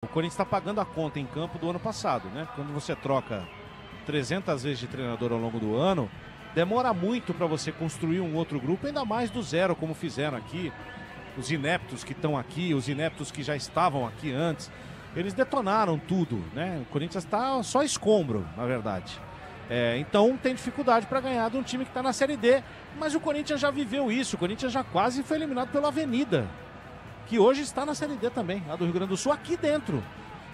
O Corinthians está pagando a conta em campo do ano passado, né? Quando você troca 300 vezes de treinador ao longo do ano, demora muito para você construir um outro grupo, ainda mais do zero, como fizeram aqui. Os ineptos que estão aqui, os ineptos que já estavam aqui antes, eles detonaram tudo, né? O Corinthians está só escombro, na verdade. Então tem dificuldade para ganhar de um time que está na Série D, mas o Corinthians já viveu isso, o Corinthians já quase foi eliminado pela Avenida, que hoje está na Série D também, lá do Rio Grande do Sul, aqui dentro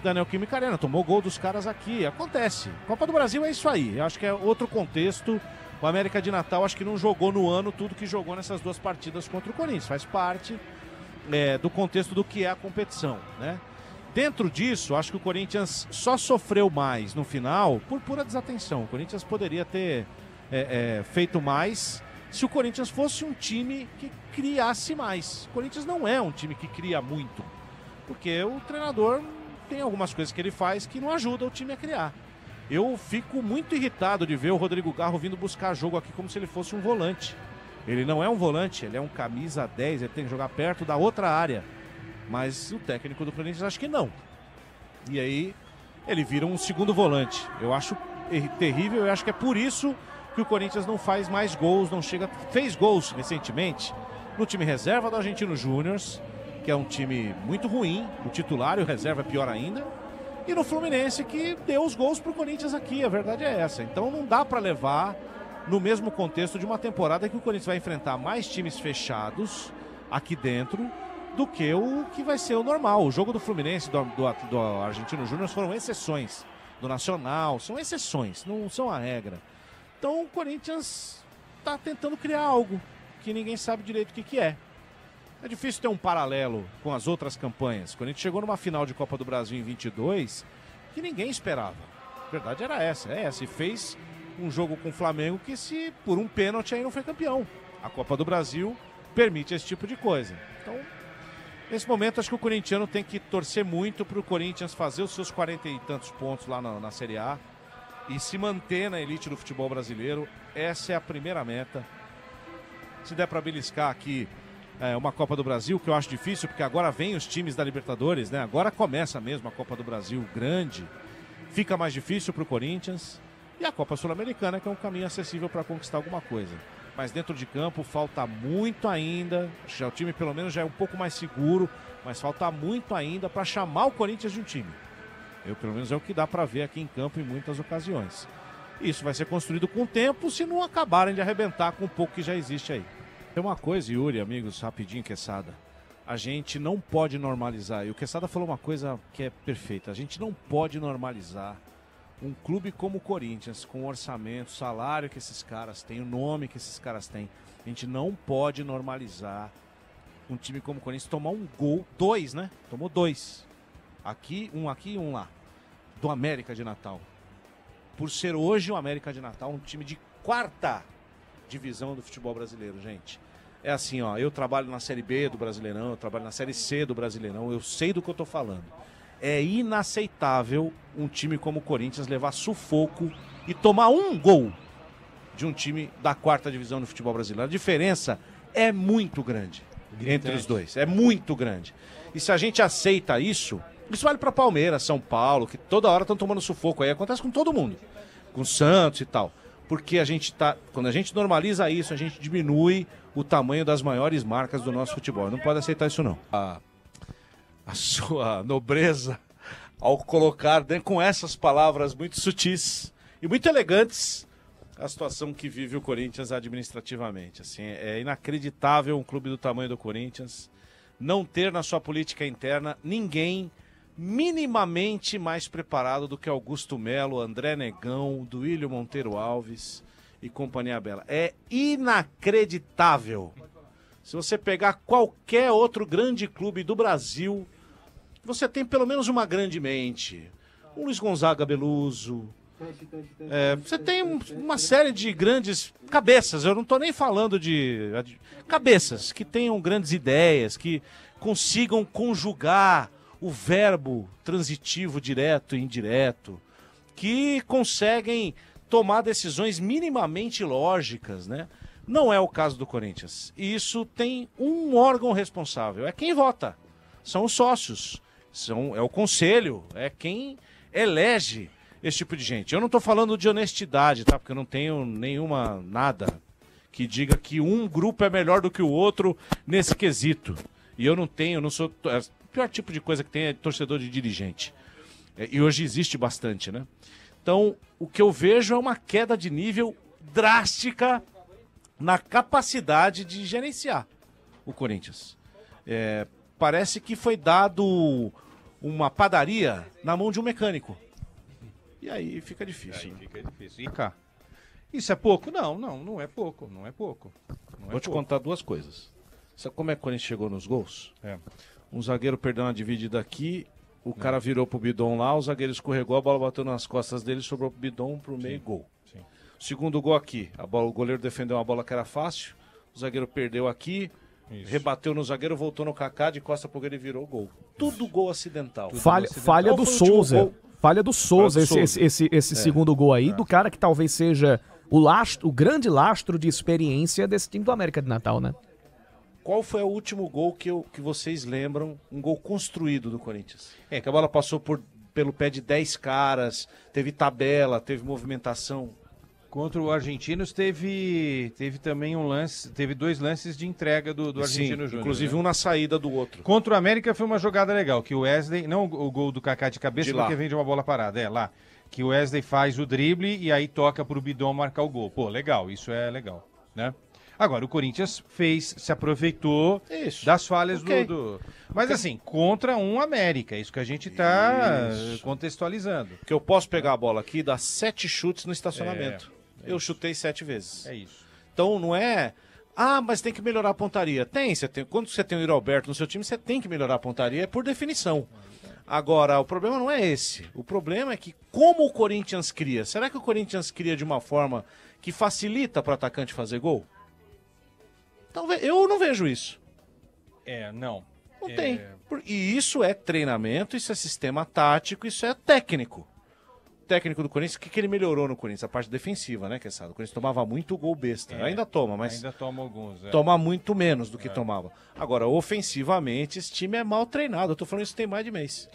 da Neoquímica Arena, tomou gol dos caras aqui, acontece. Copa do Brasil é isso aí, eu acho que é outro contexto. O América de Natal acho que não jogou no ano tudo que jogou nessas duas partidas contra o Corinthians, faz parte do contexto do que é a competição, né? Dentro disso, acho que o Corinthians só sofreu mais no final por pura desatenção. O Corinthians poderia ter feito mais se o Corinthians fosse um time que criasse mais. O Corinthians não é um time que cria muito, porque o treinador tem algumas coisas que ele faz que não ajudam o time a criar. Eu fico muito irritado de ver o Rodrigo Garro vindo buscar jogo aqui como se ele fosse um volante. Ele não é um volante, ele é um camisa 10, ele tem que jogar perto da outra área. Mas o técnico do Corinthians acha que não. E aí ele vira um segundo volante. Eu acho terrível, eu acho que é por isso que o Corinthians não faz mais gols, não chega. Fez gols recentemente no time reserva do Argentino Júnior, que é um time muito ruim, o titular e o reserva é pior ainda. E no Fluminense, que deu os gols pro Corinthians aqui, a verdade é essa. Então não dá para levar no mesmo contexto de uma temporada que o Corinthians vai enfrentar mais times fechados aqui dentro do que o que vai ser o normal. O jogo do Fluminense, do Argentino Júnior foram exceções. Do Nacional, são exceções, não são a regra. Então o Corinthians está tentando criar algo que ninguém sabe direito o que é. É difícil ter um paralelo com as outras campanhas. O Corinthians chegou numa final de Copa do Brasil em 22 que ninguém esperava. A verdade era essa, e fez um jogo com o Flamengo que, se por um pênalti, aí não foi campeão. A Copa do Brasil permite esse tipo de coisa. Então, nesse momento, acho que o corintiano tem que torcer muito para o Corinthians fazer os seus 40 e tantos pontos lá na Série A e se manter na elite do futebol brasileiro. Essa é a primeira meta. Se der para beliscar aqui uma Copa do Brasil, que eu acho difícil, porque agora vem os times da Libertadores, né? Agora começa mesmo a Copa do Brasil grande. Fica mais difícil para o Corinthians. E a Copa Sul-Americana, que é um caminho acessível para conquistar alguma coisa. Mas dentro de campo falta muito ainda. O time pelo menos já é um pouco mais seguro, mas falta muito ainda para chamar o Corinthians de um time. Pelo menos é o que dá para ver aqui em campo em muitas ocasiões. Isso vai ser construído com o tempo, se não acabarem de arrebentar com o pouco que já existe aí. Tem uma coisa, Yuri, amigos, rapidinho, Quesada. A gente não pode normalizar, e o Quesada falou uma coisa que é perfeita, a gente não pode normalizar um clube como o Corinthians, com o orçamento, o salário que esses caras têm, o nome que esses caras têm. A gente não pode normalizar um time como o Corinthians tomar um gol, 2, né? Tomou 2. Aqui e um lá. Do América de Natal. Por ser hoje o América de Natal um time de 4ª divisão do futebol brasileiro, gente. É assim, ó, eu trabalho na Série B do Brasileirão, eu trabalho na Série C do Brasileirão, eu sei do que eu tô falando. É inaceitável um time como o Corinthians levar sufoco e tomar um gol de um time da 4ª divisão do futebol brasileiro. A diferença é muito grande entre os dois, é muito grande. E se a gente aceita isso vale para Palmeiras, São Paulo, que toda hora estão tomando sufoco aí, acontece com todo mundo, com o Santos e tal. Porque quando a gente normaliza isso, a gente diminui o tamanho das maiores marcas do nosso futebol. Não pode aceitar isso, não. A sua nobreza ao colocar com essas palavras muito sutis e muito elegantes a situação que vive o Corinthians administrativamente. Assim, é inacreditável um clube do tamanho do Corinthians não ter na sua política interna ninguém minimamente mais preparado do que Augusto Melo, André Negão, Duílio Monteiro Alves e companhia bela. É inacreditável. Se você pegar qualquer outro grande clube do Brasil, você tem pelo menos uma grande mente. Um Luiz Gonzaga Beluso. Você tem uma série de grandes cabeças. Eu não estou nem falando de cabeças que tenham grandes ideias, que consigam conjugar o verbo transitivo direto e indireto, que conseguem tomar decisões minimamente lógicas, né? Não é o caso do Corinthians. E isso tem um órgão responsável, é quem vota. São os sócios. É o conselho, é quem elege esse tipo de gente. Eu não estou falando de honestidade, tá? Porque eu não tenho nenhuma nada que diga que um grupo é melhor do que o outro nesse quesito. E eu não sou... O pior tipo de coisa que tem é torcedor de dirigente. E hoje existe bastante, né? Então, o que eu vejo é uma queda de nível drástica na capacidade de gerenciar o Corinthians. Parece que foi dado uma padaria na mão de um mecânico. E aí fica difícil. Fica difícil. E cá? Isso é pouco? Não é pouco. Não é pouco. Vou te contar duas coisas. Sabe como é que o Corinthians chegou nos gols? Um zagueiro perdeu uma dividida aqui, o cara virou pro Bidon lá, o zagueiro escorregou, a bola bateu nas costas dele, sobrou pro Bidon pro meio, gol. Sim. Segundo gol aqui, o goleiro defendeu uma bola que era fácil, o zagueiro perdeu aqui, rebateu no zagueiro, voltou no Kaká, de costa pro goleiro e virou gol. Tudo gol acidental. Falha do Souza. Falha do Souza, esse segundo gol aí, do cara que talvez seja o grande lastro de experiência desse time do América de Natal, né? Qual foi o último gol que vocês lembram, um gol construído do Corinthians? Que a bola passou pelo pé de 10 caras, teve tabela, teve movimentação. Contra o Argentinos teve também teve 2 lances de entrega do Argentino Júnior. Inclusive um na saída do outro. Contra o América foi uma jogada legal, que o Wesley, não o gol do Kaká de cabeça, porque vem de uma bola parada, lá. Que o Wesley faz o drible e aí toca pro Bidon marcar o gol. Pô, legal, isso é legal, né? Agora, o Corinthians se aproveitou das falhas do... Mas assim, contra um América, isso que a gente tá contextualizando. Porque eu posso pegar a bola aqui e dar 7 chutes no estacionamento. Eu chutei 7 vezes. É isso. Então não é... mas tem que melhorar a pontaria. Quando você tem o Yuri Alberto no seu time, você tem que melhorar a pontaria, por definição. Agora, o problema não é esse. O problema é que como o Corinthians cria? Será que o Corinthians cria de uma forma que facilita para o atacante fazer gol? Talvez, eu não vejo isso. Não. Não tem. E isso é treinamento, isso é sistema tático, isso é técnico. O técnico do Corinthians, o que ele melhorou no Corinthians? A parte defensiva, né, Quesada? O Corinthians tomava muito gol besta. Ainda toma, mas... Ainda toma alguns. Toma muito menos do que tomava. Agora, ofensivamente, esse time é mal treinado. Eu tô falando isso tem mais de mês.